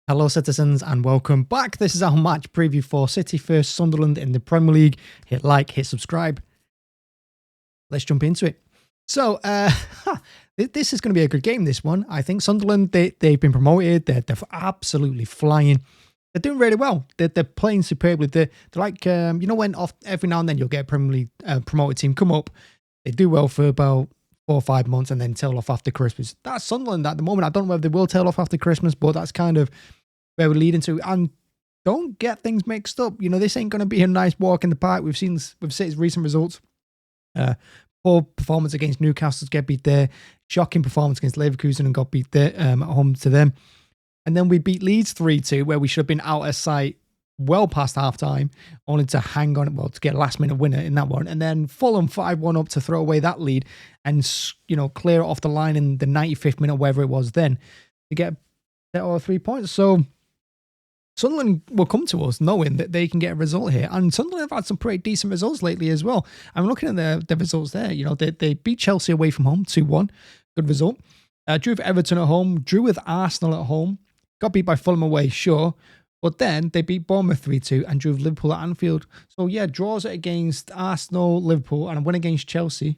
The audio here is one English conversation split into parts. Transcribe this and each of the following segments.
Hello, citizens, and welcome back. This is our match preview for City vs Sunderland in the Premier League. Hit like, hit subscribe. Let's jump into it. So, this is going to be a good game, this one. I think Sunderland, they've been promoted. They're absolutely flying. They're doing really well. They're playing superbly. They're like, when every now and then you'll get a Premier League promoted team come up. They do well for about 4 or 5 months and then tail off after Christmas. That's Sunderland at the moment. I don't know whether they will tail off after Christmas, but that's kind of where we're leading to. And don't get things mixed up. This ain't going to be a nice walk in the park. We've seen with City's recent results. Poor performance against Newcastle, get beat there. Shocking performance against Leverkusen and got beat there at home to them. And then we beat Leeds 3-2, where we should have been out of sight well past half-time, only to hang on, to get a last-minute winner in that one. And then Fulham 5-1 up to throw away that lead and, clear it off the line in the 95th minute, wherever it was then, to get all 3 points. So Sunderland will come to us knowing that they can get a result here. And Sunderland have had some pretty decent results lately as well. I'm looking at the results there. They beat Chelsea away from home 2-1. Good result. Drew with Everton at home. Drew with Arsenal at home. Got beat by Fulham away, sure. But then they beat Bournemouth 3-2 and drew with Liverpool at Anfield. So yeah, draws it against Arsenal, Liverpool, and a win against Chelsea.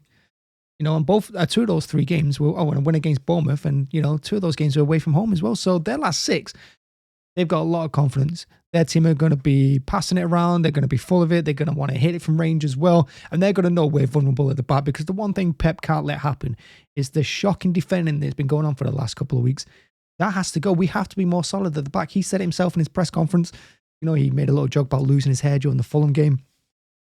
And both 2 of those 3 games were, and a win against Bournemouth, and 2 of those games were away from home as well. So their last 6, they've got a lot of confidence. Their team are going to be passing it around. They're going to be full of it. They're going to want to hit it from range as well. And they're going to know we're vulnerable at the back, because the one thing Pep can't let happen is the shocking defending that's been going on for the last couple of weeks. That has to go. We have to be more solid at the back. He said it himself in his press conference. He made a little joke about losing his hair during the Fulham game,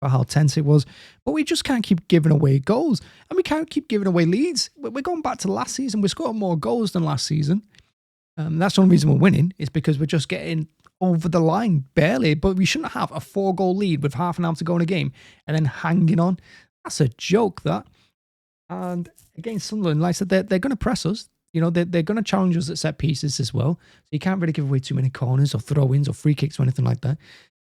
about how tense it was. But we just can't keep giving away goals. And we can't keep giving away leads. We're going back to last season. We're scoring more goals than last season. That's the only reason we're winning, is because we're just getting over the line, barely. But we shouldn't have a 4-goal lead with half an hour to go in a game and then hanging on. That's a joke, that. And against Sunderland, like I said, they're going to press us. They're going to challenge us at set pieces as well. So you can't really give away too many corners or throw-ins or free kicks or anything like that.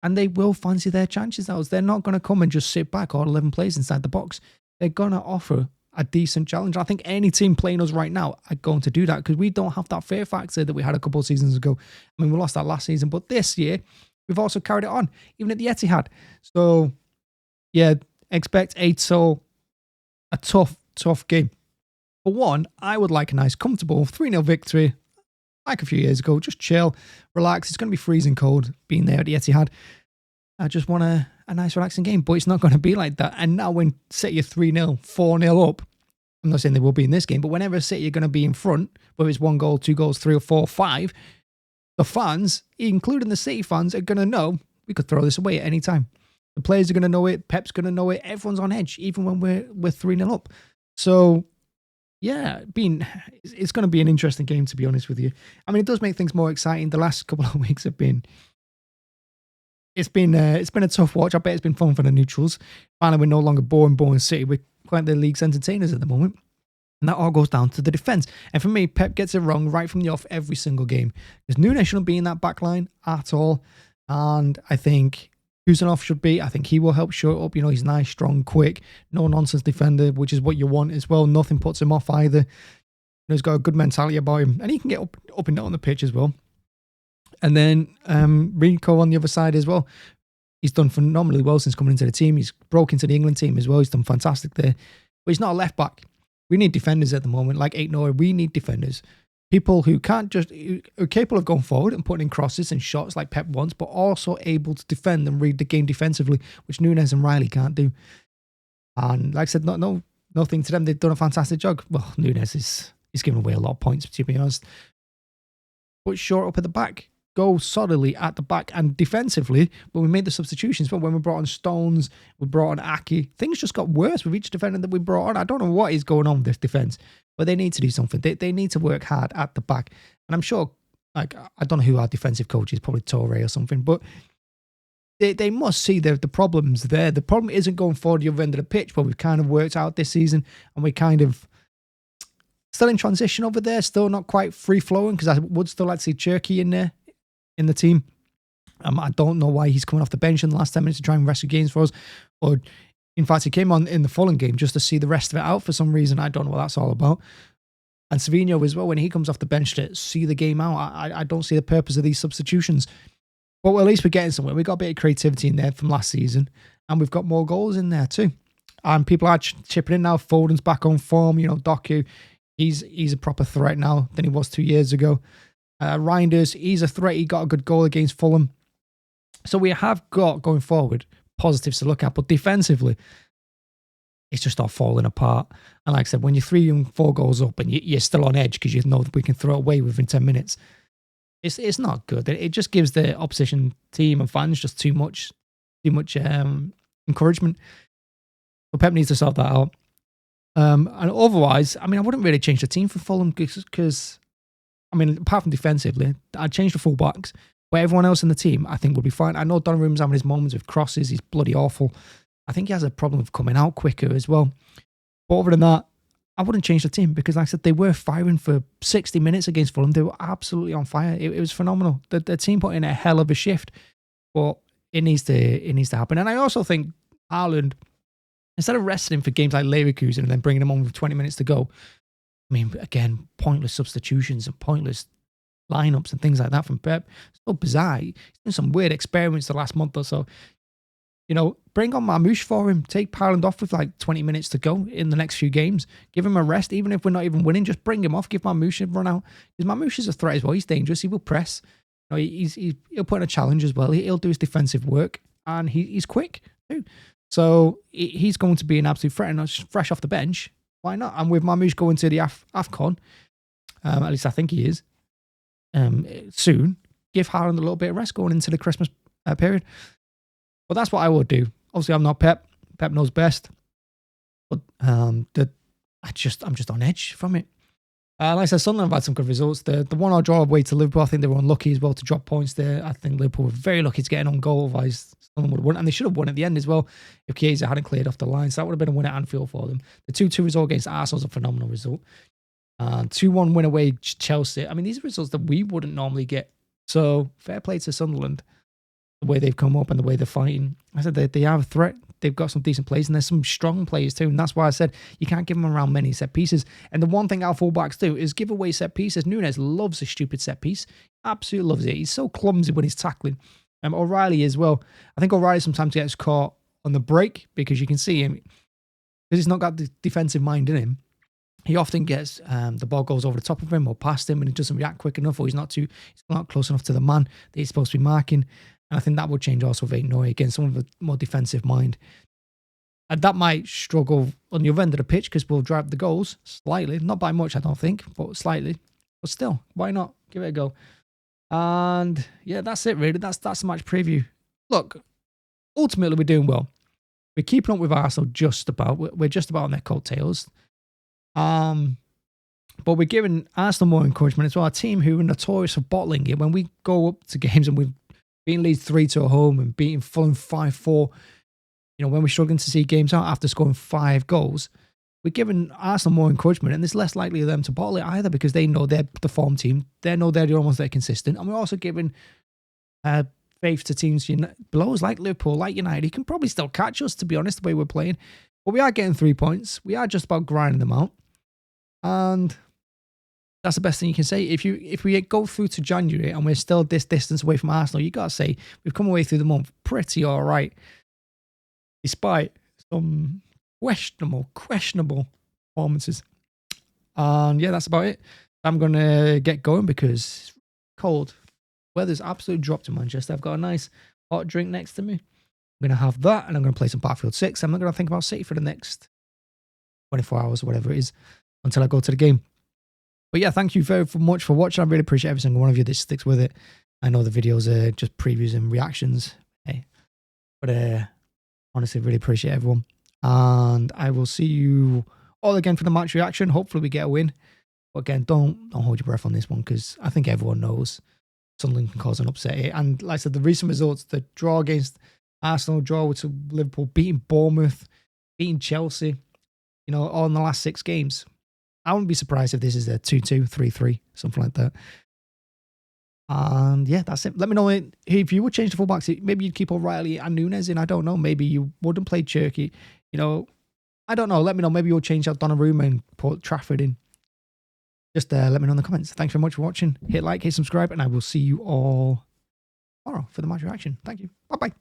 And they will fancy their chances out. They're not going to come and just sit back all 11 players inside the box. They're going to offer a decent challenge. I think any team playing us right now are going to do that, because we don't have that fear factor that we had a couple of seasons ago. I mean, we lost that last season, but this year we've also carried it on, even at the Etihad. So, yeah, expect a tough game. For one, I would like a nice, comfortable 3-0 victory, like a few years ago. Just chill, relax. It's going to be freezing cold being there at the Etihad. I just want a nice, relaxing game, but it's not going to be like that. And now when City are 3-0, 4-0 up, I'm not saying they will be in this game, but whenever City are going to be in front, whether it's 1 goal, 2 goals, 3 or 4, 5, the fans, including the City fans, are going to know we could throw this away at any time. The players are going to know it. Pep's going to know it. Everyone's on edge, even when we're 3-0 up. So, yeah, it's going to be an interesting game, to be honest with you. I mean, it does make things more exciting. The last couple of weeks have been... It's been a tough watch. I bet it's been fun for the neutrals. Finally, we're no longer boring City. We're quite the league's entertainers at the moment. And that all goes down to the defence. And for me, Pep gets it wrong right from the off every single game. Because Nunes shouldn't be in that back line at all. And I think Kuzanov should be. I think he will help show it up. He's nice, strong, quick, no-nonsense defender, which is what you want as well. Nothing puts him off either. He's got a good mentality about him. And he can get up and down on the pitch as well. And then Rico on the other side as well. He's done phenomenally well since coming into the team. He's broke into the England team as well. He's done fantastic there. But he's not a left back. We need defenders at the moment. Like Aitnoa, we need defenders. People who are capable of going forward and putting in crosses and shots like Pep wants, but also able to defend and read the game defensively, which Nunes and Riley can't do. And like I said, nothing to them. They've done a fantastic job. Well, Nunes he's given away a lot of points, to be honest. But short up at the back. Go solidly at the back. And defensively, when we made the substitutions, but when we brought on Stones, we brought on Aki, things just got worse with each defender that we brought on. I don't know what is going on with this defence, but they need to do something. They need to work hard at the back. And I'm sure, I don't know who our defensive coach is, probably Torre or something, but they must see the problems there. The problem isn't going forward the other end of the pitch, but we've kind of worked out this season, and we kind of still in transition over there, still not quite free-flowing, because I would still like to see Cherky in there, in the team. I don't know why he's coming off the bench in the last 10 minutes to try and rescue games for us. Or, in fact, he came on in the Fulham game just to see the rest of it out for some reason. I don't know what that's all about. And Savino as well, when he comes off the bench to see the game out, I don't see the purpose of these substitutions. But at least we're getting somewhere. We've got a bit of creativity in there from last season, and we've got more goals in there too. And people are chipping in now. Foden's back on form. Doku, he's a proper threat now than he was 2 years ago. Reinders, he's a threat. He got a good goal against Fulham. So we have got, going forward, positives to look at. But defensively, it's just all falling apart. And like I said, when you're 3 and 4 goals up and you're still on edge because you know that we can throw it away within 10 minutes, it's not good. It just gives the opposition team and fans just too much encouragement. But Pep needs to sort that out. And otherwise, I wouldn't really change the team for Fulham because, apart from defensively, I'd change the fullbacks. But everyone else in the team, I think, would be fine. I know Donnaruma's having his moments with crosses. He's bloody awful. I think he has a problem with coming out quicker as well. But other than that, I wouldn't change the team because, like I said, they were firing for 60 minutes against Fulham. They were absolutely on fire. It was phenomenal. The team put in a hell of a shift, but it needs to happen. And I also think Haaland, instead of resting him for games like Leverkusen and then bringing him on with 20 minutes to go, again, pointless substitutions and pointless lineups and things like that from Pep. It's so bizarre. He's done some weird experiments the last month or so. Bring on Marmoush for him. Take Haaland off with like 20 minutes to go in the next few games. Give him a rest. Even if we're not even winning, just bring him off. Give Marmoush a run out. Because Marmoush is a threat as well. He's dangerous. He will press. He'll put in a challenge as well. He'll do his defensive work. And he's quick too. So he's going to be an absolute threat. And fresh off the bench, why not? And with Marmoush going to the AFCON, at least I think he is, soon, give Haaland a little bit of rest going into the Christmas period. But that's what I would do. Obviously, I'm not Pep. Pep knows best. But I'm just on edge from it. Like I said, Sunderland have had some good results. The 1-1 draw away to Liverpool, I think they were unlucky as well to drop points there. I think Liverpool were very lucky to get an own goal. Otherwise, Sunderland would have won. And they should have won at the end as well if Chiesa hadn't cleared off the line. So that would have been a win at Anfield for them. The 2-2 result against Arsenal is a phenomenal result. 2-1 win away Chelsea. These are results that we wouldn't normally get. So fair play to Sunderland. The way they've come up and the way they're fighting. I said they have a threat. They've got some decent players and there's some strong players too. And that's why I said you can't give them around many set pieces. And the one thing our fullbacks do is give away set pieces. Nunes loves a stupid set piece. Absolutely loves it. He's so clumsy when he's tackling. O'Reilly as well. I think O'Reilly sometimes gets caught on the break because you can see him, because he's not got the defensive mind in him. He often gets the ball goes over the top of him or past him and he doesn't react quick enough, or he's not close enough to the man that he's supposed to be marking. And I think that would change also with Noy, again, someone with a more defensive mind. And that might struggle on the other end of the pitch because we'll drive the goals slightly. Not by much, I don't think, but slightly. But still, why not? Give it a go. And yeah, that's it really. That's the match preview. Look, ultimately we're doing well. We're keeping up with Arsenal just about. We're just about on their coattails. But we're giving Arsenal more encouragement as well. A team who are notorious for bottling it. When we go up to games and we've beating Leeds 3-2 at home and beating Fulham 5-4, when we're struggling to see games out after scoring 5 goals, we're giving Arsenal more encouragement, and it's less likely of them to bottle it either because they know they're the form team. They know they're the only ones that are consistent. And we're also giving faith to teams below us like Liverpool, like United. He can probably still catch us, to be honest, the way we're playing. But we are getting 3 points. We are just about grinding them out. And that's the best thing you can say. If we go through to January and we're still this distance away from Arsenal, you got to say we've come away through the month pretty all right, despite some questionable performances. And yeah, that's about it. I'm going to get going because it's cold. Weather's absolutely dropped in Manchester. I've got a nice hot drink next to me. I'm going to have that and I'm going to play some Battlefield 6. I'm not going to think about City for the next 24 hours or whatever it is until I go to the game. But yeah, thank you very much for watching. I really appreciate every single one of you that sticks with it. I know the videos are just previews and reactions. But honestly, really appreciate everyone. And I will see you all again for the match reaction. Hopefully we get a win. But again, don't hold your breath on this one because I think everyone knows Sunderland can cause an upset here. And like I said, the recent results, the draw against Arsenal, draw with Liverpool, beating Bournemouth, beating Chelsea, all in the last 6 games. I wouldn't be surprised if this is a 2-2, 3-3, something like that. And yeah, that's it. Let me know if you would change the fullbacks. Maybe you'd keep O'Reilly and Nunes in. I don't know. Maybe you wouldn't play Cherky. I don't know. Let me know. Maybe you'll change out Donnarumma and put Trafford in. just let me know in the comments. Thanks very much for watching. Hit like, hit subscribe, and I will see you all tomorrow for the match reaction. Thank you. Bye-bye.